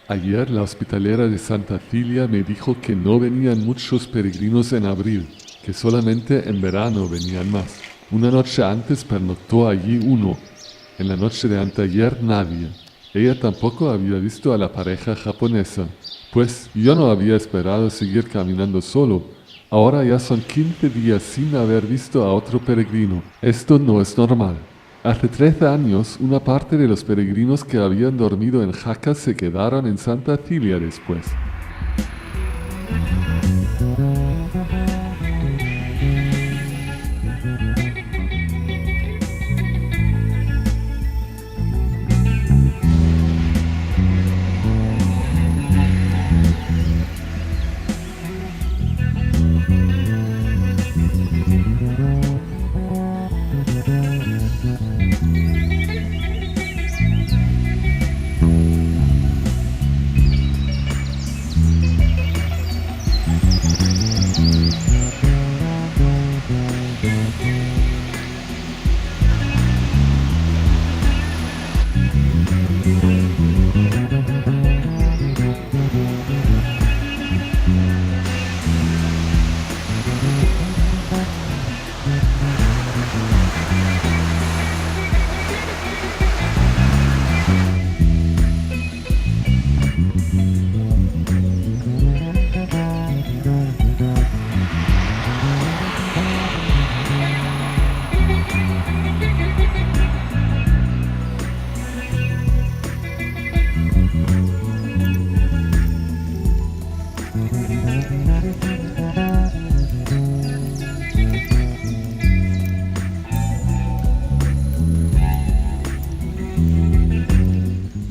Ayer la hospitalera de Santa Cilia me dijo que no venían muchos peregrinos en abril, que solamente en verano venían más. Una noche antes pernoctó allí uno. En la noche de anteayer nadie. Ella tampoco había visto a la pareja japonesa. Pues yo no había esperado seguir caminando solo. Ahora ya son 15 días sin haber visto a otro peregrino. Esto no es normal. Hace 13 años, una parte de los peregrinos que habían dormido en Jaca se quedaron en Santa Cilia después.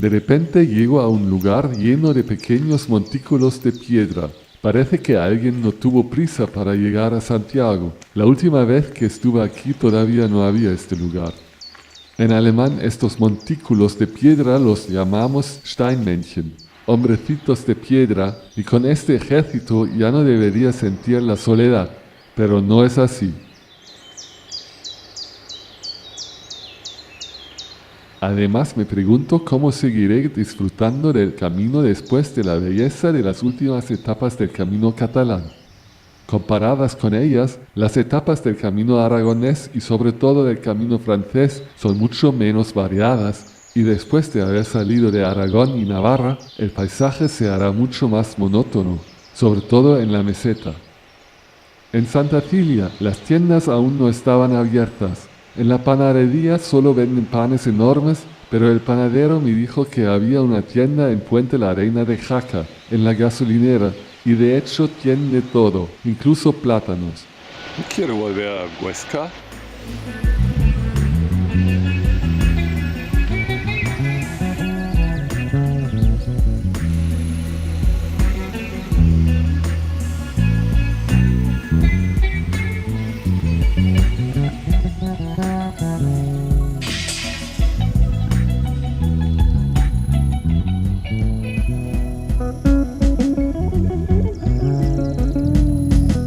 De repente llego a un lugar lleno de pequeños montículos de piedra. Parece que alguien no tuvo prisa para llegar a Santiago. La última vez que estuve aquí todavía no había este lugar. En alemán estos montículos de piedra los llamamos Steinmännchen, hombrecitos de piedra, y con este ejército ya no debería sentir la soledad, pero no es así. Además me pregunto cómo seguiré disfrutando del camino después de la belleza de las últimas etapas del camino catalán. Comparadas con ellas, las etapas del camino aragonés y sobre todo del camino francés son mucho menos variadas y después de haber salido de Aragón y Navarra, el paisaje se hará mucho más monótono, sobre todo en la meseta. En Santa Cilia, las tiendas aún no estaban abiertas. En la panadería solo venden panes enormes, pero el panadero me dijo que había una tienda en Puente la Reina de Jaca, en la gasolinera, y de hecho tiene todo, incluso plátanos. Quiero volver a Huesca.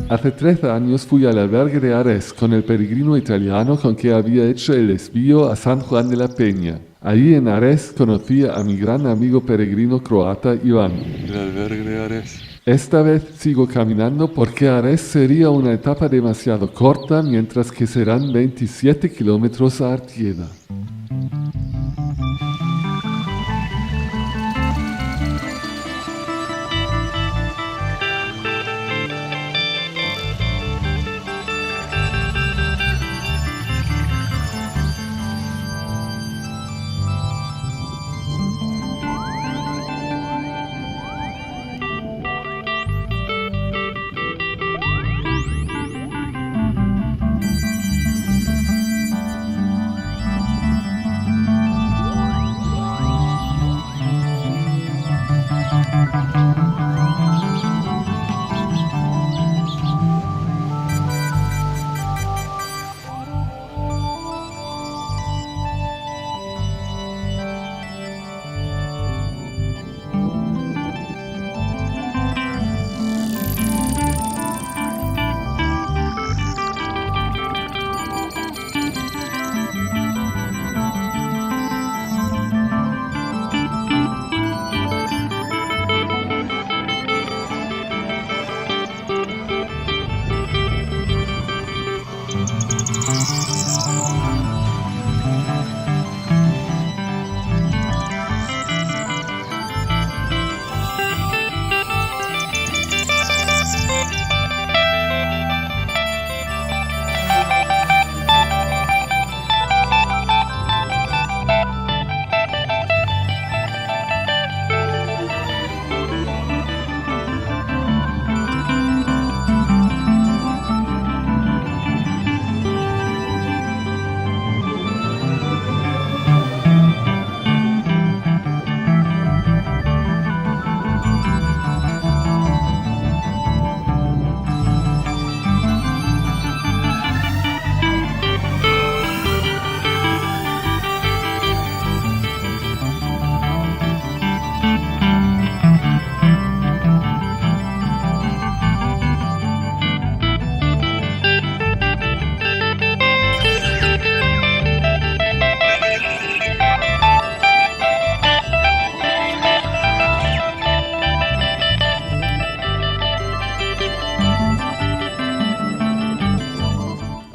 Hace 13 años fui al albergue de Ares con el peregrino italiano con que había hecho el desvío a San Juan de la Peña. Allí en Ares conocí a mi gran amigo peregrino croata Iván. El albergue de Ares. Esta vez sigo caminando porque Ares sería una etapa demasiado corta, mientras que serán 27 kilómetros a Artieda.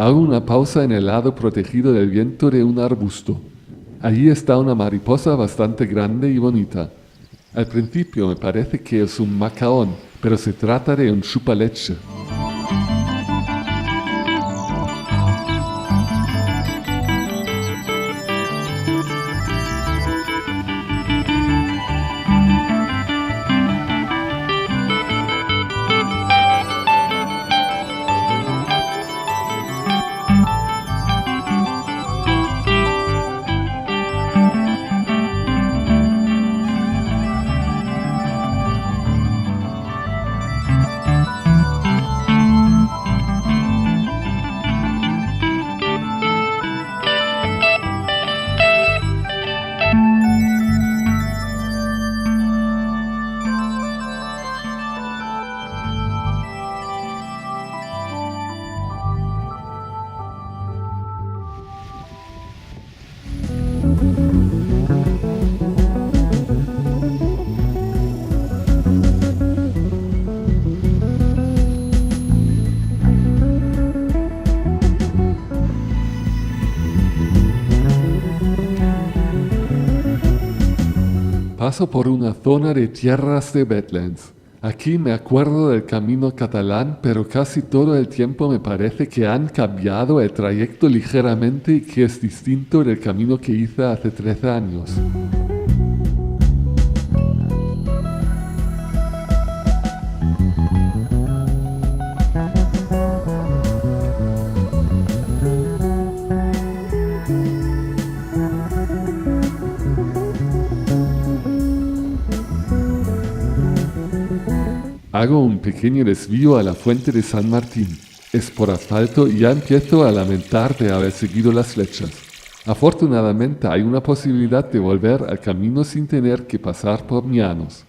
Hago una pausa en el lado protegido del viento de un arbusto. Allí está una mariposa bastante grande y bonita. Al principio me parece que es un macaón, pero se trata de un chupaleche. Paso por una zona de tierras de Badlands. Aquí me acuerdo del camino catalán, pero casi todo el tiempo me parece que han cambiado el trayecto ligeramente y que es distinto del camino que hice hace 13 años. Hago un pequeño desvío a la fuente de San Martín. Es por asfalto y ya empiezo a lamentar de haber seguido las flechas. Afortunadamente hay una posibilidad de volver al camino sin tener que pasar por Mianos.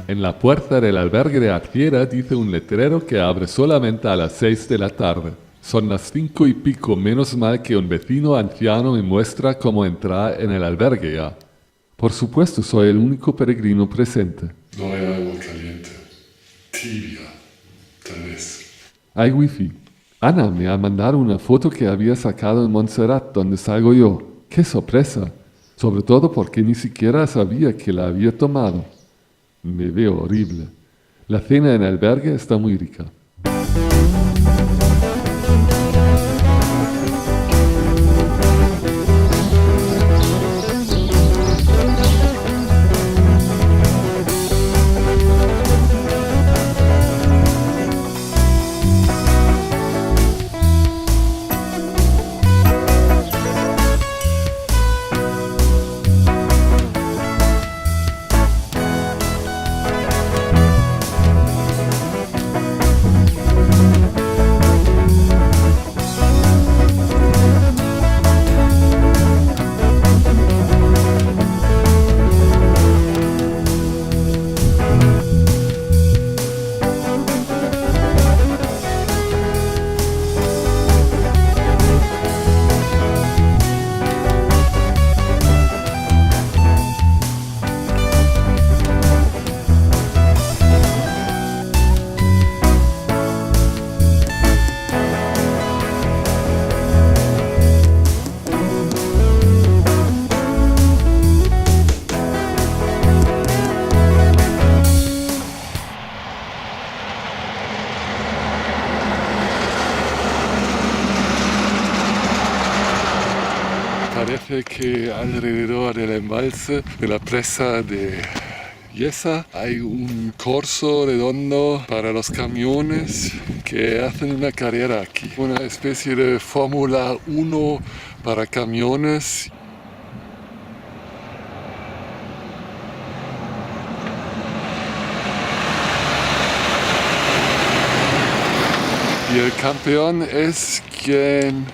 En la puerta del albergue de Arciera dice un letrero que abre solamente a las 6 de la tarde. Son las 5 y pico, menos mal que un vecino anciano me muestra cómo entrar en el albergue ya. Por supuesto, soy el único peregrino presente. No hay agua caliente. Tibia, tal vez. Hay wifi. Ana me ha mandado una foto que había sacado en Montserrat, donde salgo yo. ¡Qué sorpresa! Sobre todo porque ni siquiera sabía que la había tomado. Me veo horrible. La cena en el albergue está muy rica. Parece que alrededor del embalse de la presa de Yesa hay un corso redondo para los camiones que hacen una carrera aquí. Una especie de Fórmula 1 para camiones. Y el campeón es quien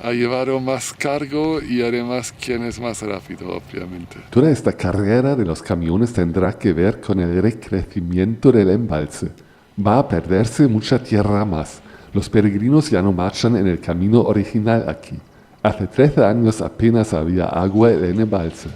ha llevado más cargo y además quien es más rápido, obviamente. Toda esta carrera de los camiones tendrá que ver con el recrecimiento del embalse. Va a perderse mucha tierra más. Los peregrinos ya no marchan en el camino original aquí. Hace 13 años apenas había agua en el embalse.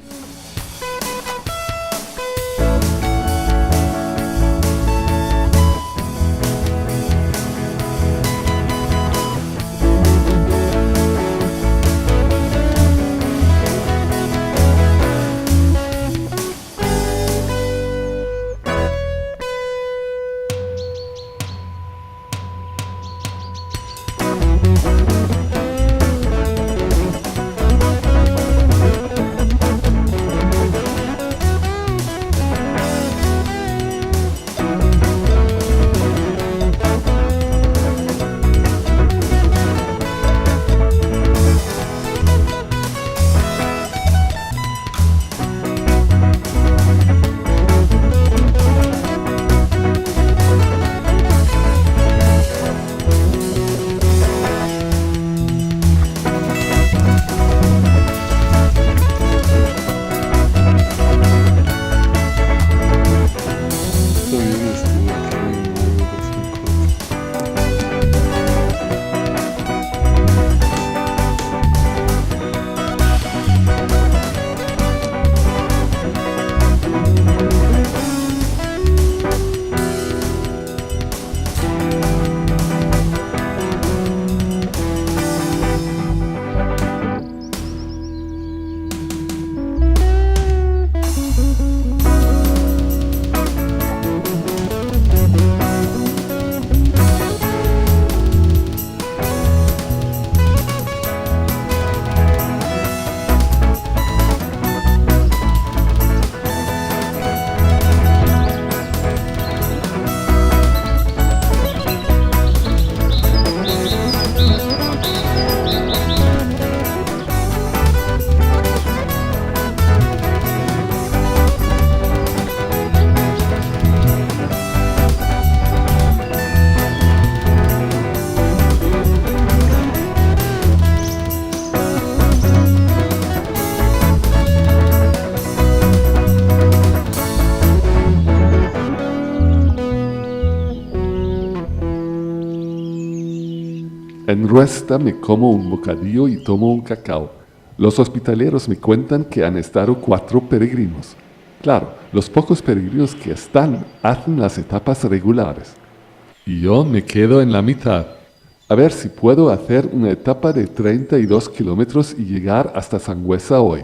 En Ruesta me como un bocadillo y tomo un cacao. Los hospitaleros me cuentan que han estado 4 peregrinos. Claro, los pocos peregrinos que están hacen las etapas regulares. Y yo me quedo en la mitad. A ver si puedo hacer una etapa de 32 kilómetros y llegar hasta Sangüesa hoy.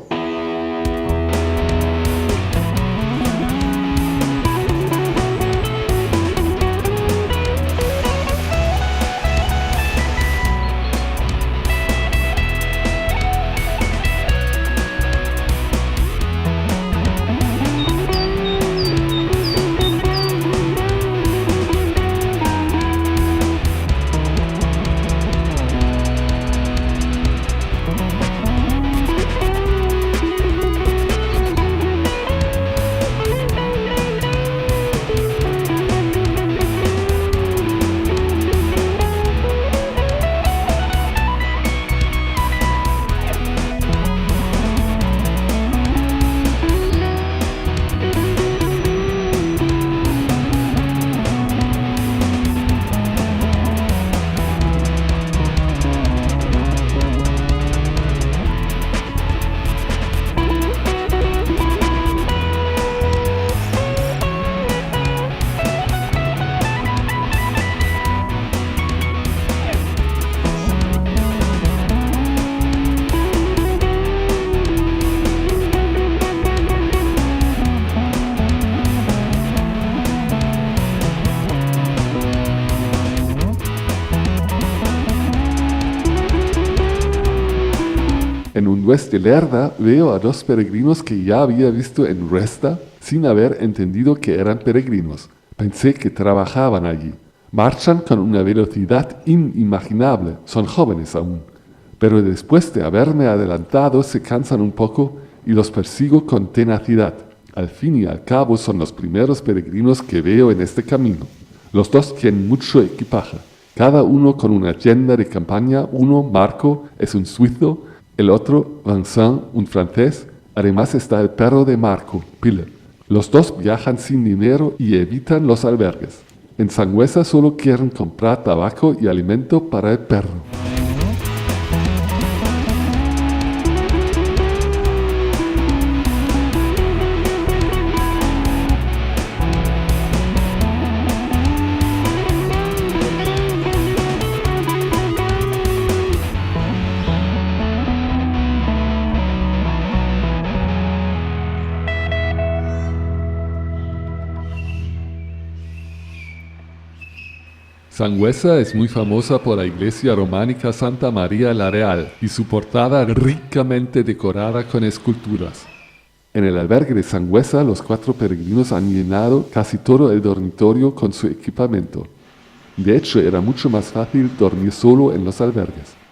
En Undués de Lerda veo a 2 peregrinos que ya había visto en Resta sin haber entendido que eran peregrinos. Pensé que trabajaban allí. Marchan con una velocidad inimaginable, son jóvenes aún. Pero después de haberme adelantado se cansan un poco y los persigo con tenacidad. Al fin y al cabo son los primeros peregrinos que veo en este camino. Los 2 tienen mucho equipaje. cada uno con una tienda de campaña. Uno, Marco, es un suizo, el otro, Vincent, un francés. Además está el perro de Marco, Pille. Los dos viajan sin dinero y evitan los albergues. En Sangüesa solo quieren comprar tabaco y alimento para el perro. Sangüesa es muy famosa por la iglesia románica Santa María la Real y su portada ricamente decorada con esculturas. En el albergue de Sangüesa, los 4 peregrinos han llenado casi todo el dormitorio con su equipamiento. De hecho, era mucho más fácil dormir solo en los albergues.